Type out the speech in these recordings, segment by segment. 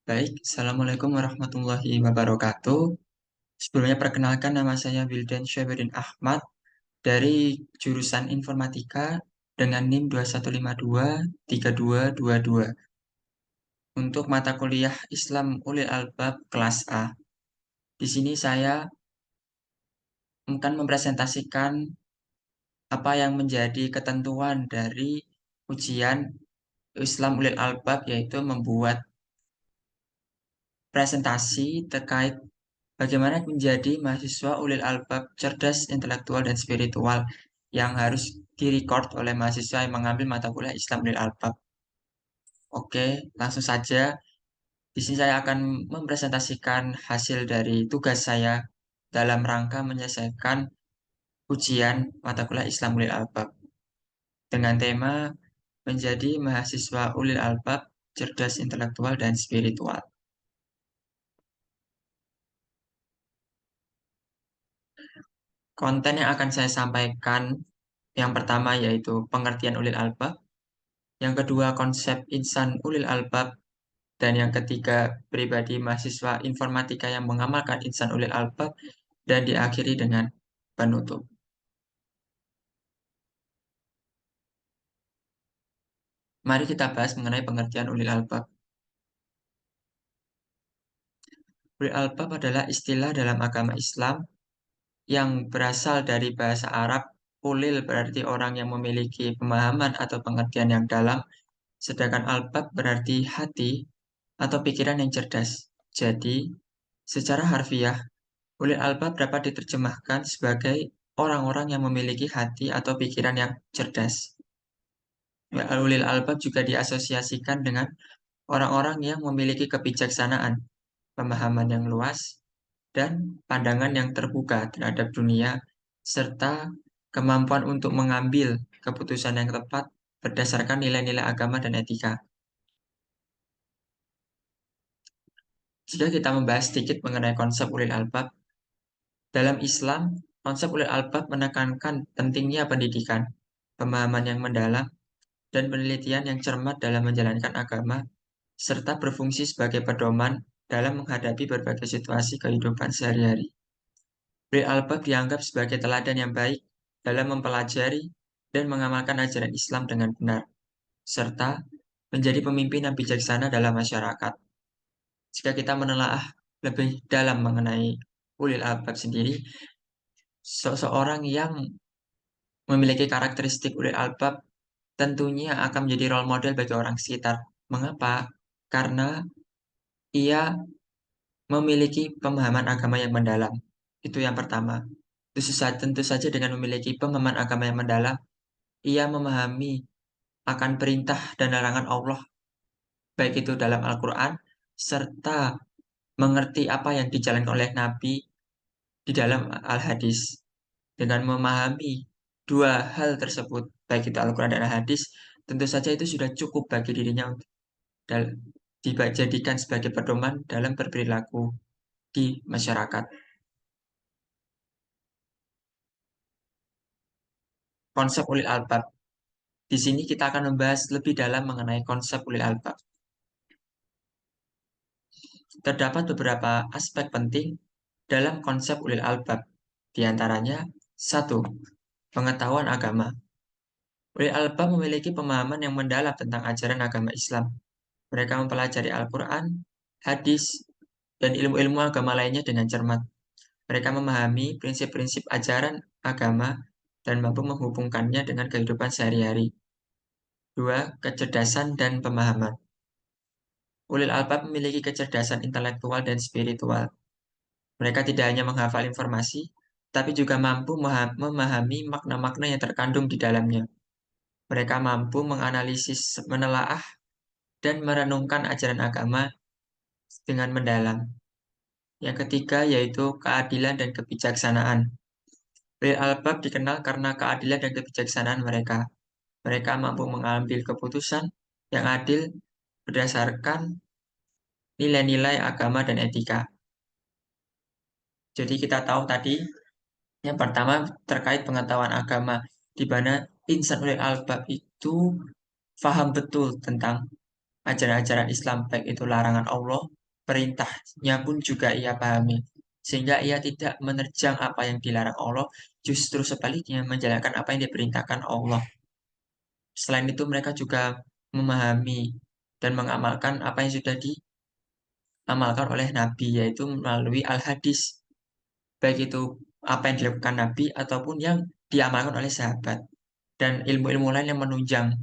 Baik, Assalamualaikum warahmatullahi wabarakatuh. Sebelumnya perkenalkan nama saya Wildan Syahbudin Ahmad dari jurusan Informatika dengan NIM 21523222 untuk mata kuliah Islam Ulil Albab kelas A. Di sini saya akan mempresentasikan apa yang menjadi ketentuan dari ujian Islam Ulil Albab, yaitu membuat presentasi terkait bagaimana menjadi mahasiswa ulil albab cerdas, intelektual, dan spiritual yang harus direcord oleh mahasiswa yang mengambil mata kuliah Islam ulil albab. Oke, langsung saja. Di sini saya akan mempresentasikan hasil dari tugas saya dalam rangka menyelesaikan ujian mata kuliah Islam ulil albab dengan tema menjadi mahasiswa ulil albab cerdas, intelektual, dan spiritual. Konten yang akan saya sampaikan yang pertama yaitu pengertian ulil albab, yang kedua konsep insan ulil albab, dan yang ketiga pribadi mahasiswa informatika yang mengamalkan insan ulil albab, dan diakhiri dengan penutup. Mari kita bahas mengenai pengertian ulil albab. Ulil albab adalah istilah dalam agama Islam yang berasal dari bahasa Arab. Ulil berarti orang yang memiliki pemahaman atau pengertian yang dalam, sedangkan albab berarti hati atau pikiran yang cerdas. Jadi, secara harfiah, ulil albab dapat diterjemahkan sebagai orang-orang yang memiliki hati atau pikiran yang cerdas. Ulil albab juga diasosiasikan dengan orang-orang yang memiliki kebijaksanaan, pemahaman yang luas, dan pandangan yang terbuka terhadap dunia, serta kemampuan untuk mengambil keputusan yang tepat berdasarkan nilai-nilai agama dan etika. Jika kita membahas sedikit mengenai konsep ulil albab, dalam Islam, konsep ulil albab menekankan pentingnya pendidikan, pemahaman yang mendalam, dan penelitian yang cermat dalam menjalankan agama, serta berfungsi sebagai pedoman dalam menghadapi berbagai situasi kehidupan sehari-hari. Ulil albab dianggap sebagai teladan yang baik dalam mempelajari dan mengamalkan ajaran Islam dengan benar, serta menjadi pemimpin yang bijaksana dalam masyarakat. Jika kita menelaah lebih dalam mengenai ulil albab sendiri, seseorang yang memiliki karakteristik ulil albab tentunya akan menjadi role model bagi orang sekitar. Mengapa? Karena ia memiliki pemahaman agama yang mendalam. Itu yang pertama. Tentu saja dengan memiliki pemahaman agama yang mendalam, ia memahami akan perintah dan larangan Allah, baik itu dalam Al-Quran, serta mengerti apa yang dijalankan oleh Nabi di dalam Al-Hadis. Dengan memahami dua hal tersebut, baik itu Al-Quran dan Al-Hadis, tentu saja itu sudah cukup bagi dirinya untuk dijadikan sebagai pedoman dalam berperilaku di masyarakat. Konsep ulil albab. Di sini kita akan membahas lebih dalam mengenai konsep ulil albab. Terdapat beberapa aspek penting dalam konsep ulil albab. Di antaranya, satu, pengetahuan agama. Ulil albab memiliki pemahaman yang mendalam tentang ajaran agama Islam. Mereka mempelajari Al-Quran, hadis, dan ilmu-ilmu agama lainnya dengan cermat. Mereka memahami prinsip-prinsip ajaran agama dan mampu menghubungkannya dengan kehidupan sehari-hari. Dua, kecerdasan dan pemahaman. Ulil albab memiliki kecerdasan intelektual dan spiritual. Mereka tidak hanya menghafal informasi, tapi juga mampu memahami makna-makna yang terkandung di dalamnya. Mereka mampu menganalisis, menelaah, dan merenungkan ajaran agama dengan mendalam. Yang ketiga yaitu keadilan dan kebijaksanaan. Ulil albab dikenal karena keadilan dan kebijaksanaan mereka. Mereka mampu mengambil keputusan yang adil berdasarkan nilai-nilai agama dan etika. Jadi kita tahu tadi, yang pertama terkait pengetahuan agama, di mana insan ulil albab itu paham betul tentang ajaran-ajaran Islam, baik itu larangan Allah perintahnya pun juga ia pahami. Sehingga ia tidak menerjang apa yang dilarang Allah, justru sebaliknya menjalankan apa yang diperintahkan Allah. Selain itu mereka juga memahami dan mengamalkan apa yang sudah diamalkan oleh Nabi, yaitu melalui al-hadis. Baik itu apa yang dilakukan Nabi ataupun yang diamalkan oleh sahabat. Dan ilmu-ilmu lain yang menunjang.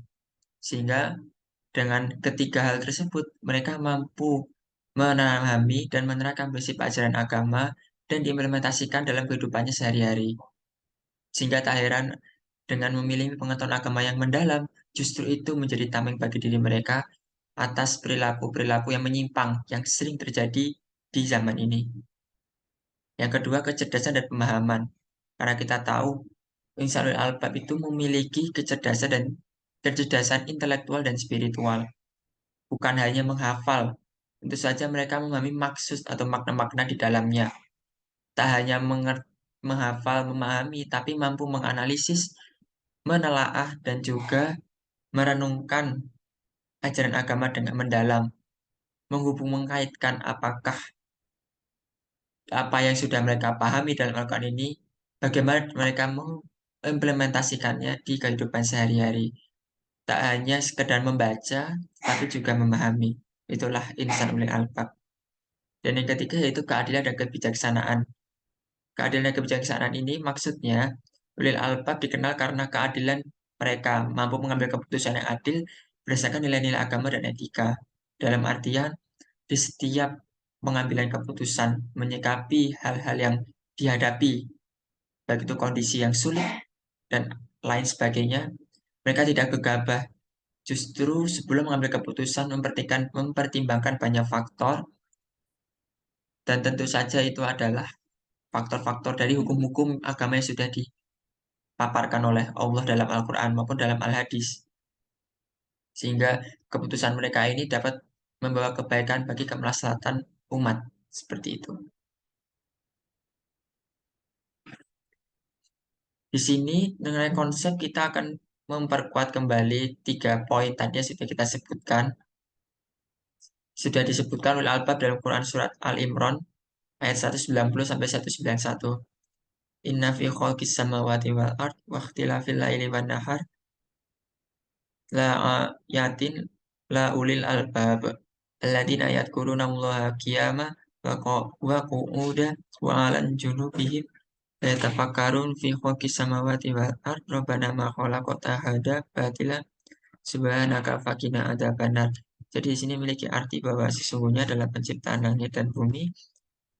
Sehingga dengan ketiga hal tersebut, mereka mampu memahami dan menerapkan prinsip ajaran agama dan diimplementasikan dalam kehidupannya sehari-hari. Sehingga tak heran dengan memilih pengetahuan agama yang mendalam, justru itu menjadi tameng bagi diri mereka atas perilaku-perilaku yang menyimpang yang sering terjadi di zaman ini. Yang kedua, kecerdasan dan pemahaman. Karena kita tahu Insanul Albab itu memiliki kecerdasan intelektual dan spiritual. Bukan hanya menghafal, tentu saja mereka memahami maksud atau makna-makna di dalamnya. Tak hanya menghafal, memahami, tapi mampu menganalisis, menelaah, dan juga merenungkan ajaran agama dengan mendalam, menghubung mengkaitkan apakah apa yang sudah mereka pahami dalam Al-Quran ini, bagaimana mereka mengimplementasikannya di kehidupan sehari-hari. Tak hanya sekedar membaca, tapi juga memahami. Itulah insan ulil albab. Dan yang ketiga yaitu keadilan dan kebijaksanaan. Keadilan dan kebijaksanaan ini maksudnya ulil albab dikenal karena keadilan mereka mampu mengambil keputusan yang adil berdasarkan nilai-nilai agama dan etika. Dalam artian di setiap pengambilan keputusan menyikapi hal-hal yang dihadapi, baik itu kondisi yang sulit dan lain sebagainya, mereka tidak gegabah. Justru sebelum mengambil keputusan mempertimbangkan banyak faktor dan tentu saja itu adalah faktor-faktor dari hukum-hukum agama yang sudah dipaparkan oleh Allah dalam Al-Quran maupun dalam Al-Hadis. Sehingga keputusan mereka ini dapat membawa kebaikan bagi kemaslahatan umat. Seperti itu. Di sini mengenai konsep kita akan memperkuat kembali 3 poin tadi yang sudah kita sebutkan. Sudah disebutkan oleh Al-Bab dalam Quran Surat Al-Imran ayat 190 sampai 191. Inna fi khalqis samawati wal ard wa ikhtilafil laili wan nahar la ayatin la ulil albab alladzina yadhkuruna Allaha qiyama wa qu'uda wa 'alan junubihim yatafakkarun fi khalqis samawati wal ard rabbana ma khalaqta hadza batila subhanaka faqina adzabannar. Jadi di sini memiliki arti bahwa sesungguhnya dalam penciptaan langit dan bumi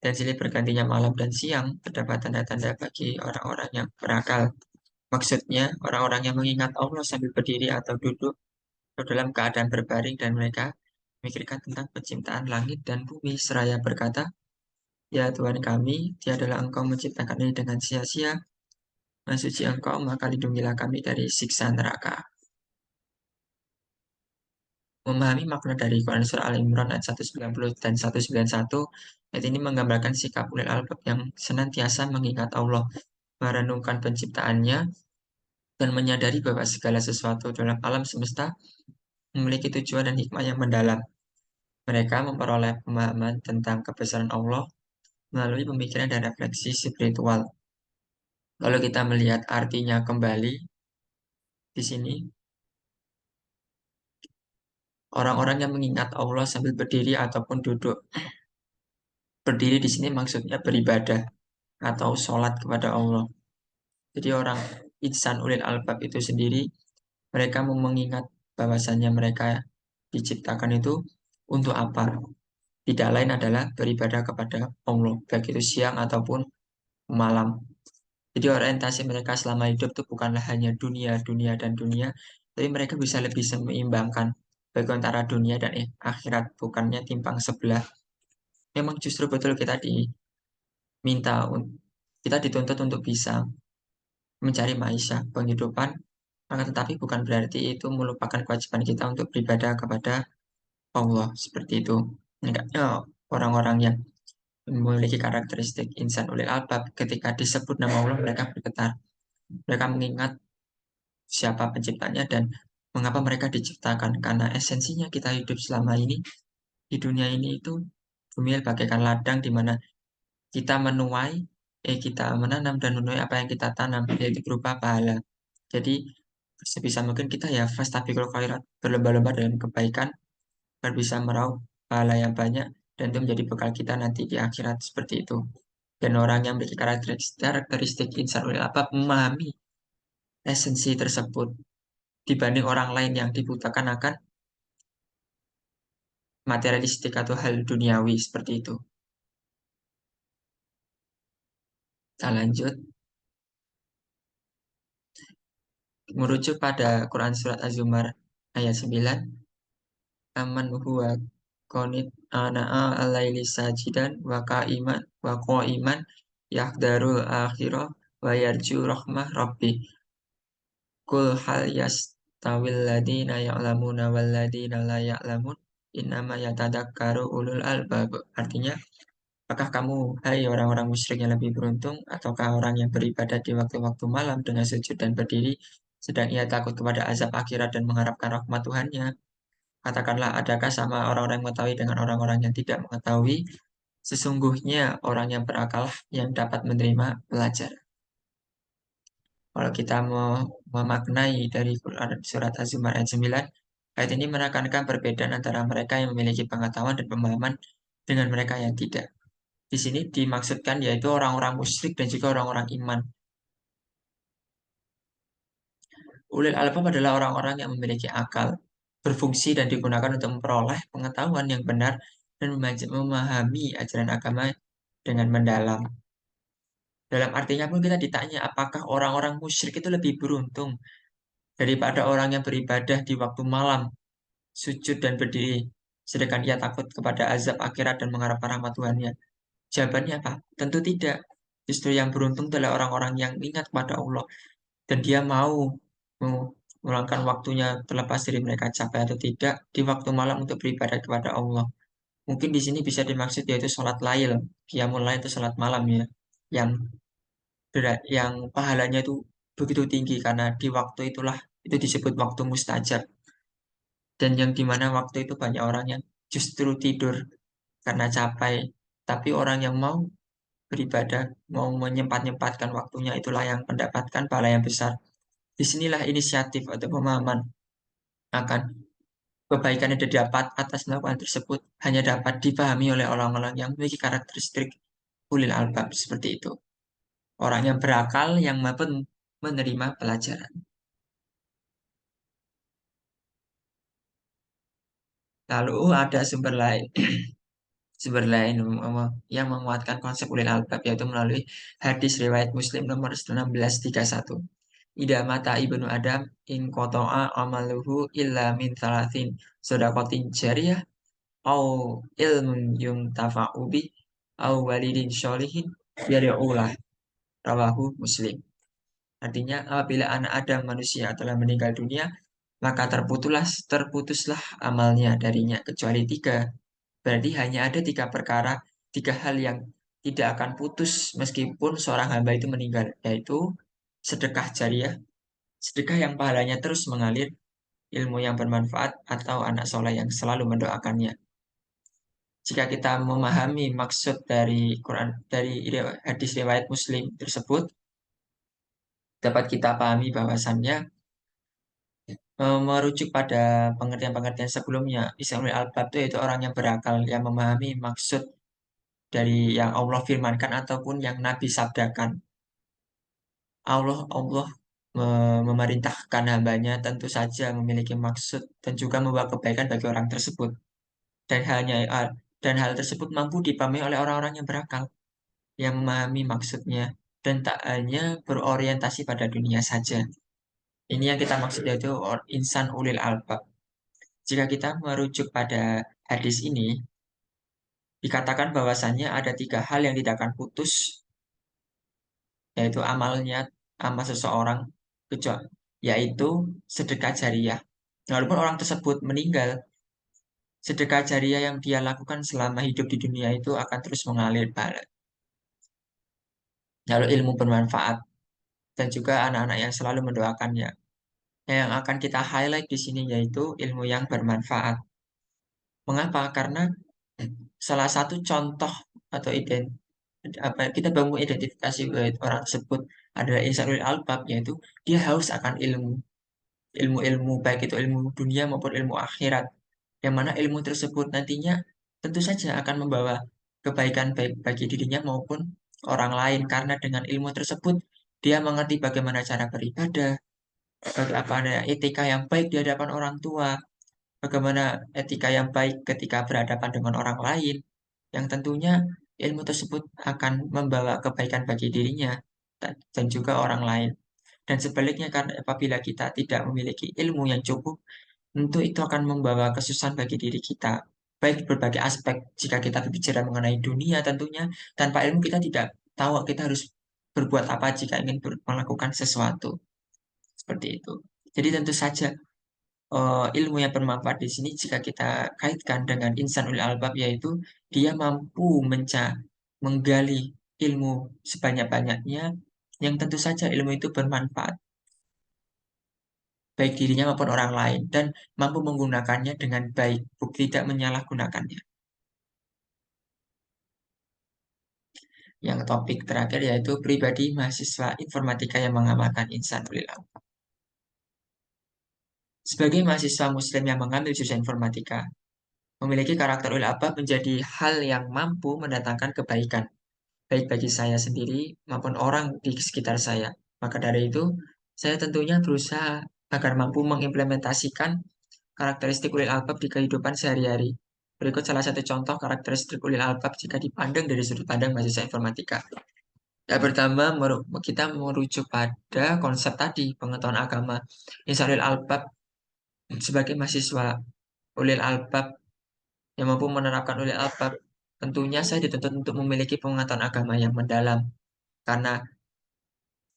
dan silih bergantinya malam dan siang terdapat tanda-tanda bagi orang-orang yang berakal. Maksudnya, orang-orang yang mengingat Allah sambil berdiri atau duduk atau dalam keadaan berbaring dan mereka memikirkan tentang penciptaan langit dan bumi seraya berkata, Ya Tuhan kami, tiadalah Engkau menciptakan ini dengan sia-sia, dan suci Engkau, maka lindungilah kami dari siksa neraka. Memahami makna dari Quran Surah Al-Imran ayat 190 dan 191, ayat ini menggambarkan sikap ulil albab yang senantiasa mengingat Allah, merenungkan penciptaannya, dan menyadari bahwa segala sesuatu dalam alam semesta memiliki tujuan dan hikmah yang mendalam. Mereka memperoleh pemahaman tentang kebesaran Allah melalui pemikiran dan refleksi spiritual. Kalau kita melihat artinya kembali di sini, orang-orang yang mengingat Allah sambil berdiri ataupun duduk. Berdiri di sini maksudnya beribadah atau sholat kepada Allah. Jadi orang insan ulil albab itu sendiri, mereka mengingat bahwasannya mereka diciptakan itu untuk apa? Tidak lain adalah beribadah kepada Allah, baik itu siang ataupun malam. Jadi orientasi mereka selama hidup itu bukanlah hanya dunia, dunia, dan dunia, tapi mereka bisa lebih seimbangkan baik antara dunia dan akhirat, bukannya timpang sebelah. Memang justru betul diminta, kita dituntut untuk bisa mencari maisha, penghidupan, maka tetapi bukan berarti itu melupakan kewajiban kita untuk beribadah kepada Allah, seperti itu. Enggaknya orang-orang yang memiliki karakteristik insan ulil albab ketika disebut nama Allah mereka bergetar. Mereka mengingat siapa penciptanya dan mengapa mereka diciptakan. Karena esensinya kita hidup selama ini di dunia ini itu Bumi bagaikan ladang di mana kita kita menanam dan menuai apa yang kita tanam, yaitu berupa pahala. Jadi sebisa mungkin kita ya fastabiqul khairat, berlomba-lomba dalam kebaikan, agar bisa meraup pahala yang banyak, dan itu menjadi bekal kita nanti di akhirat seperti itu. Dan orang yang memiliki karakteristik insan ulil albab memahami esensi tersebut dibanding orang lain yang dibutakan akan materialistik atau hal duniawi seperti itu. Kita lanjut, merujuk pada Quran Surat Az-Zumar ayat 9, aman huwa qanit ana'a al-laili sajidan wa qa'iman wa qa'iman yahdarul akhirah wa yarju rahmah rabbih. Kul hal yastawil ladina ya'lamuna wal ladina la ya'lamun innama yatadakkaru ulul albab. Artinya, apakah kamu, hai orang-orang musyrik yang lebih beruntung, ataukah orang yang beribadah di waktu-waktu malam dengan sujud dan berdiri, sedang ia takut kepada azab akhirat dan mengharapkan rahmat Tuhannya? Katakanlah, adakah sama orang-orang yang mengetahui dengan orang-orang yang tidak mengetahui? Sesungguhnya orang yang berakal yang dapat menerima pelajaran. Kalau kita mau memaknai dari Quran surat Az-Zumar ayat 9, ayat ini menekankan perbedaan antara mereka yang memiliki pengetahuan dan pemahaman dengan mereka yang tidak. Di sini dimaksudkan yaitu orang-orang musyrik dan juga orang-orang iman. Ulil albab adalah orang-orang yang memiliki akal, berfungsi dan digunakan untuk memperoleh pengetahuan yang benar dan memahami ajaran agama dengan mendalam. Dalam artinya pun kita ditanya apakah orang-orang musyrik itu lebih beruntung daripada orang yang beribadah di waktu malam, sujud dan berdiri, sedangkan ia takut kepada azab akhirat dan mengharapkan rahmat Tuhannya. Jawabannya apa? Tentu tidak. Justru yang beruntung adalah orang-orang yang ingat pada Allah dan dia mau meluangkan waktunya terlepas dari mereka capek atau tidak di waktu malam untuk beribadah kepada Allah. Mungkin di sini bisa dimaksud yaitu sholat lail, qiyamul lail itu sholat malam ya, yang berat, yang pahalanya itu begitu tinggi karena di waktu itulah itu disebut waktu mustajab, dan yang dimana waktu itu banyak orang yang justru tidur karena capek, tapi orang yang mau beribadah, mau menyempat-nyempatkan waktunya, itulah yang mendapatkan pahala yang besar. Disinilah inisiatif atau pemahaman akan kebaikan yang didapat atas melakukan tersebut hanya dapat dipahami oleh orang-orang yang memiliki karakteristik ulil albab seperti itu. Orang yang berakal yang mampu menerima pelajaran. Lalu ada sumber lain yang menguatkan konsep ulil albab yaitu melalui hadis riwayat Muslim nomor 1631. Ida mata ibnu Adam in kotoa amaluhu illa min thalathin sodakotin jariyah au ilmun yung tafa'ubi au walidin sholihin yad'ulah, rawahu Muslim. Artinya apabila anak Adam manusia telah meninggal dunia, maka terputuslah amalnya darinya kecuali tiga. Berarti hanya ada tiga perkara, tiga hal yang tidak akan putus meskipun seorang hamba itu meninggal, yaitu sedekah jariah, sedekah yang pahalanya terus mengalir, ilmu yang bermanfaat, atau anak soleh yang selalu mendoakannya. Jika kita memahami maksud dari Quran, dari hadis riwayat Muslim tersebut, dapat kita pahami bahwasannya merujuk pada pengertian-pengertian sebelumnya. Islamul Albab itu yaitu orang yang berakal, yang memahami maksud dari yang Allah firmankan ataupun yang Nabi sabdakan. Allah memerintahkan hambanya tentu saja memiliki maksud dan juga membawa kebaikan bagi orang tersebut. Dan dan hal tersebut mampu dipahami oleh orang-orang yang berakal, yang memahami maksudnya dan tak hanya berorientasi pada dunia saja. Ini yang kita maksud yaitu insan ulil albab. Jika kita merujuk pada hadis ini, dikatakan bahwasannya ada tiga hal yang tidak akan putus, yaitu amal seseorang, kecuali yaitu sedekah jariah. Walaupun orang tersebut meninggal, sedekah jariah yang dia lakukan selama hidup di dunia itu akan terus mengalir pahala. Lalu ilmu bermanfaat dan juga anak-anak yang selalu mendoakannya. Yang akan kita highlight di sini yaitu ilmu yang bermanfaat. Mengapa? Karena salah satu contoh atau apa kita bangun identifikasi bahwa orang tersebut adalah insan ulil albab, yaitu dia haus akan ilmu-ilmu baik itu ilmu dunia maupun ilmu akhirat, yang mana ilmu tersebut nantinya tentu saja akan membawa kebaikan baik bagi dirinya maupun orang lain, karena dengan ilmu tersebut dia mengerti bagaimana cara beribadah, apa ada etika yang baik di hadapan orang tua, bagaimana etika yang baik ketika berhadapan dengan orang lain, yang tentunya ilmu tersebut akan membawa kebaikan bagi dirinya dan juga orang lain. Dan sebaliknya kan apabila kita tidak memiliki ilmu yang cukup, tentu itu akan membawa kesusahan bagi diri kita. Baik berbagai aspek, jika kita berbicara mengenai dunia tentunya, tanpa ilmu kita tidak tahu kita harus berbuat apa jika ingin melakukan sesuatu. Seperti itu. Jadi tentu saja ilmu yang bermanfaat di sini jika kita kaitkan dengan insan ulil albab, yaitu dia mampu menggali ilmu sebanyak-banyaknya, yang tentu saja ilmu itu bermanfaat baik dirinya maupun orang lain, dan mampu menggunakannya dengan baik, tidak menyalahgunakannya. Yang topik terakhir yaitu pribadi mahasiswa informatika yang mengamalkan insan ulil albab. Sebagai mahasiswa muslim yang mengambil jurusan informatika, memiliki karakter ulil albab menjadi hal yang mampu mendatangkan kebaikan, baik bagi saya sendiri maupun orang di sekitar saya. Maka dari itu, saya tentunya berusaha agar mampu mengimplementasikan karakteristik ulil albab di kehidupan sehari-hari. Berikut salah satu contoh karakteristik ulil albab jika dipandang dari sudut pandang mahasiswa informatika. Yang pertama, kita merujuk pada konsep tadi, pengetahuan agama. Insan ulil albab sebagai mahasiswa ulil albab yang mampu menerapkan ulil albab, tentunya saya dituntut untuk memiliki pengetahuan agama yang mendalam. Karena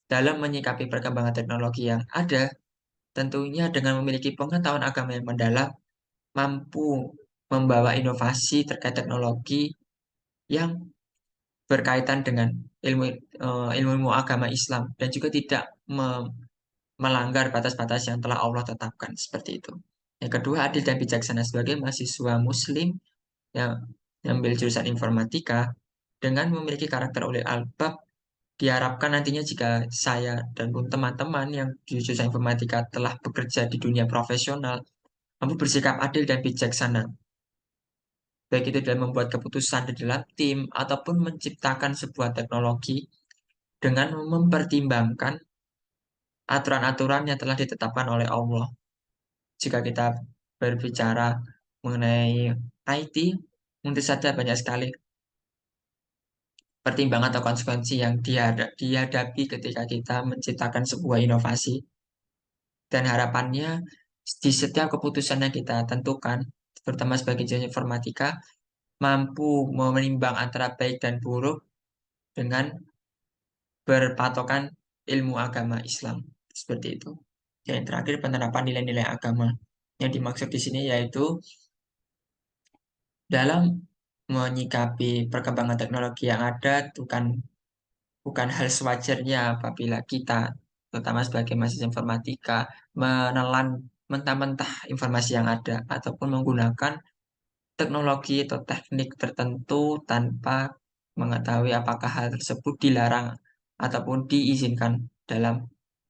dalam menyikapi perkembangan teknologi yang ada, tentunya dengan memiliki pengetahuan agama yang mendalam, mampu membawa inovasi terkait teknologi yang berkaitan dengan ilmu agama Islam, dan juga tidak melanggar batas-batas yang telah Allah tetapkan seperti itu. Yang kedua, adil dan bijaksana sebagai mahasiswa Muslim yang mengambil jurusan informatika dengan memiliki karakter ulil albab. Diharapkan nantinya jika saya dan pun teman-teman yang di jurusan informatika telah bekerja di dunia profesional, mampu bersikap adil dan bijaksana, baik itu dalam membuat keputusan di dalam tim ataupun menciptakan sebuah teknologi dengan mempertimbangkan aturan-aturan yang telah ditetapkan oleh Allah. Jika kita berbicara mengenai IT, tentu saja banyak sekali pertimbangan atau konsekuensi yang dihadapi ketika kita menciptakan sebuah inovasi. Dan harapannya di setiap keputusan yang kita tentukan, terutama sebagai jenis informatika, mampu menimbang antara baik dan buruk dengan berpatokan ilmu agama Islam. Seperti itu. Dan yang terakhir, penerapan nilai-nilai agama. Yang dimaksud di sini yaitu dalam menyikapi perkembangan teknologi yang ada, bukan hal sewajarnya apabila kita, terutama sebagai mahasiswa informatika, menelan mentah-mentah informasi yang ada ataupun menggunakan teknologi atau teknik tertentu tanpa mengetahui apakah hal tersebut dilarang ataupun diizinkan dalam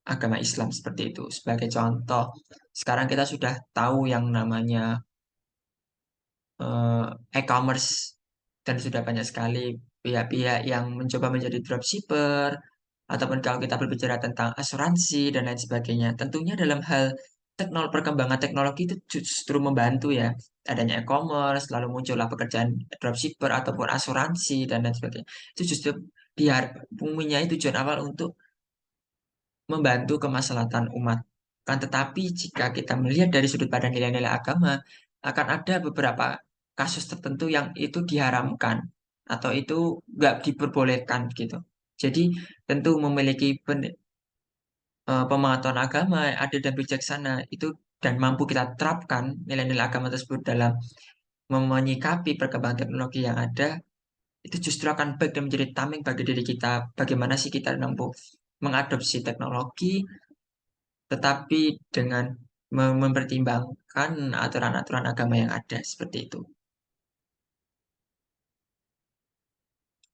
agama Islam seperti itu. Sebagai contoh, sekarang kita sudah tahu yang namanya eh, e-commerce, dan sudah banyak sekali pihak-pihak yang mencoba menjadi dropshipper, ataupun kalau kita berbicara tentang asuransi dan lain sebagainya. Tentunya dalam hal perkembangan teknologi itu justru membantu ya, adanya e-commerce, lalu muncullah pekerjaan dropshipper ataupun asuransi dan lain sebagainya. Itu justru biar punya tujuan awal untuk membantu kemaslahatan umat. Kan tetapi jika kita melihat dari sudut pandang nilai-nilai agama, akan ada beberapa kasus tertentu yang itu diharamkan atau itu nggak diperbolehkan gitu. Jadi tentu memiliki pemahaman agama adil dan bijaksana itu, dan mampu kita terapkan nilai-nilai agama tersebut dalam menyikapi perkembangan teknologi yang ada, itu justru akan baik dan menjadi tameng bagi diri kita. Bagaimana sih kita mampu mengadopsi teknologi tetapi dengan mempertimbangkan aturan-aturan agama yang ada seperti itu.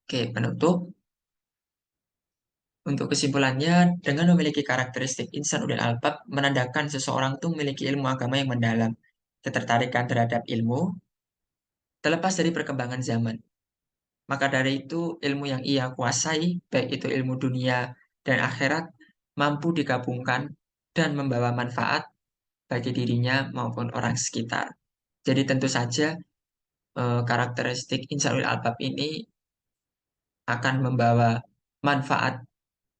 Oke, penutup. Untuk kesimpulannya, dengan memiliki karakteristik insan ulil albab, menandakan seseorang itu memiliki ilmu agama yang mendalam, ketertarikan terhadap ilmu, terlepas dari perkembangan zaman. Maka dari itu, ilmu yang ia kuasai, baik itu ilmu dunia dan akhirat, mampu digabungkan dan membawa manfaat bagi dirinya maupun orang sekitar. Jadi tentu saja karakteristik insan ulil albab ini akan membawa manfaat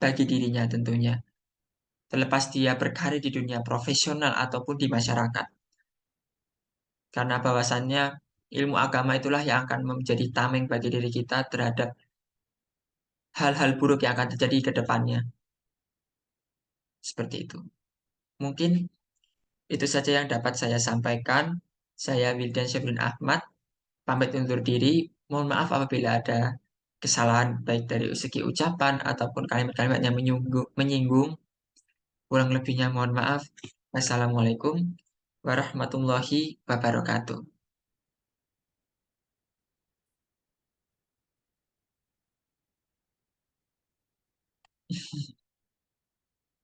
bagi dirinya tentunya. Terlepas dia berkarir di dunia profesional ataupun di masyarakat. Karena bahwasannya ilmu agama itulah yang akan menjadi tameng bagi diri kita terhadap hal-hal buruk yang akan terjadi ke depannya. Seperti itu. Mungkin itu saja yang dapat saya sampaikan. Saya Wildan Syafrin Ahmad, pamit undur diri. Mohon maaf apabila ada kesalahan baik dari segi ucapan ataupun kalimat-kalimat yang menyinggung. Kurang lebihnya mohon maaf. Wassalamualaikum warahmatullahi wabarakatuh.